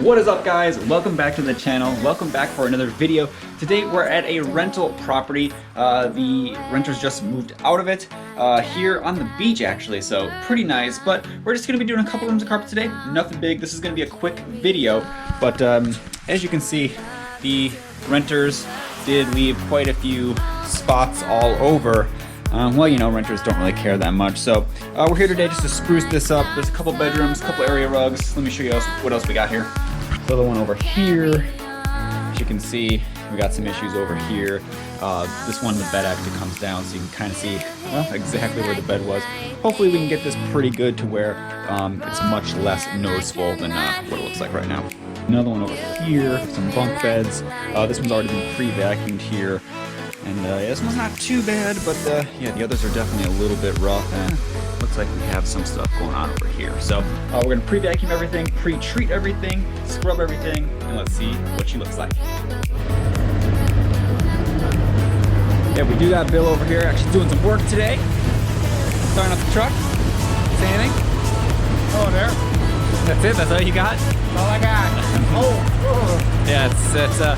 What is up, guys? Welcome back to the channel. Welcome back for another video. Today we're at a rental property. The renters just moved out of it here on the beach, actually, so pretty nice. But we're just going to be doing a couple rooms of carpet today. Nothing big. This is going to be a quick video. But as you can see, the renters did leave quite a few spots all over. Well, you know, renters don't really care that much. So we're here today just to spruce this up. There's a couple bedrooms, a couple area rugs. Let me show you what else we got here. Another one over here. As you can see, we got some issues over here. This one, the bed actually comes down, so you can kind of see, well, exactly where the bed was. Hopefully we can get this pretty good to where it's much less noticeable than what it looks like right now. Another one over here, some bunk beds. This one's already been pre-vacuumed here. And yeah, this one's not too bad, but yeah, the others are definitely a little bit rough. Looks like we have some stuff going on over here. So we're gonna pre-vacuum everything, pre-treat everything, scrub everything, and let's see what she looks like. Yeah, we do got Bill over here actually doing some work today. Starting up the truck. Say anything? Oh, there. That's it? That's all you got? That's all I got. Oh. Yeah, it's a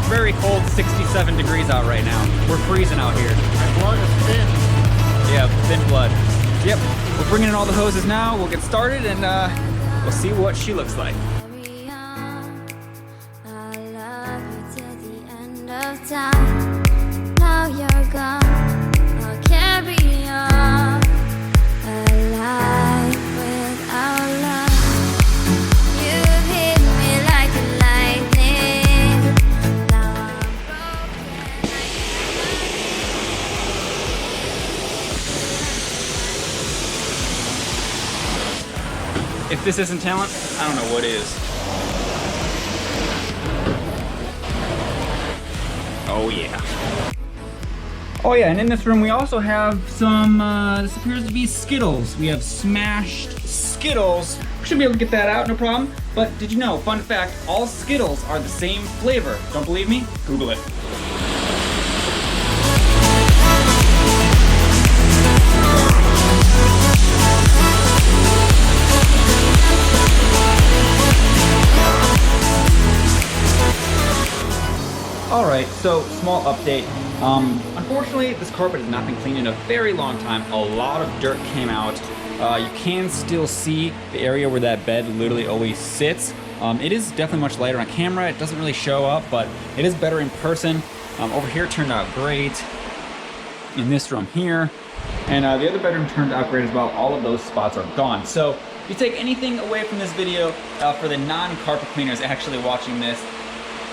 very cold 67 degrees out right now. We're freezing out here. My blood is thin. Yeah, thin blood. Yep, we're bringing in all the hoses now. We'll get started and we'll see what she looks like. Now you're gone. I'll carry on a life without love. You hit me like a lightning. Now I'm broken. If this isn't talent, I don't know what is. Oh yeah. Oh yeah, and in this room we also have some, this appears to be Skittles. We have smashed Skittles. We should be able to get that out, no problem. But did you know, fun fact, all Skittles are the same flavor. Don't believe me? Google it. Alright, so small update. Unfortunately, this carpet has not been cleaned in a very long time. A lot of dirt came out. You can still see the area where that bed literally always sits. It is definitely much lighter on camera. It doesn't really show up, but it is better in person. Over here it turned out great. In this room here. And the other bedroom turned out great as well. All of those spots are gone. So if you take anything away from this video, for the non-carpet cleaners actually watching this,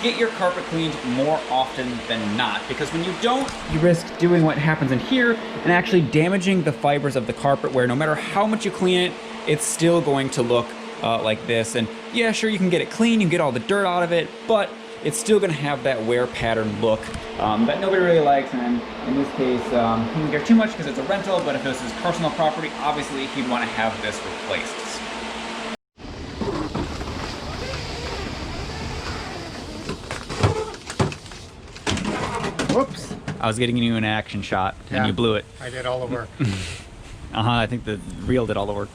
get your carpet cleaned more often than not, because when you don't, you risk doing what happens in here and actually damaging the fibers of the carpet, where no matter how much you clean it, it's still going to look like this. And yeah, sure, you can get it clean, you can get all the dirt out of it, but it's still gonna have that wear pattern look that nobody really likes. And in this case, he didn't care too much because it's a rental, but if this is personal property, obviously he'd wanna have this replaced. Whoops. I was getting you an action shot and Yeah. you blew it. I did all the work. I think the reel did all the work.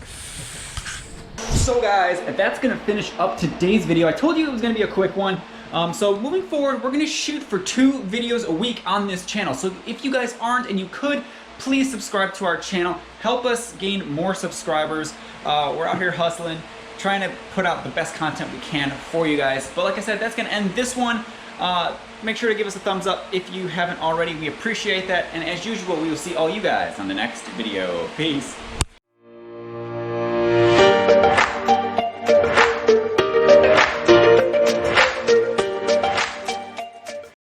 So guys, that's gonna finish up today's video. I told you it was gonna be a quick one. So moving forward, we're gonna shoot for 2 videos a week on this channel. So if you guys aren't and you could, please subscribe to our channel. Help us gain more subscribers. We're out here hustling, trying to put out the best content we can for you guys. But like I said, that's gonna end this one. Make sure to give us a thumbs up if you haven't already. We appreciate that. And as usual, we will see all you guys on the next video. Peace.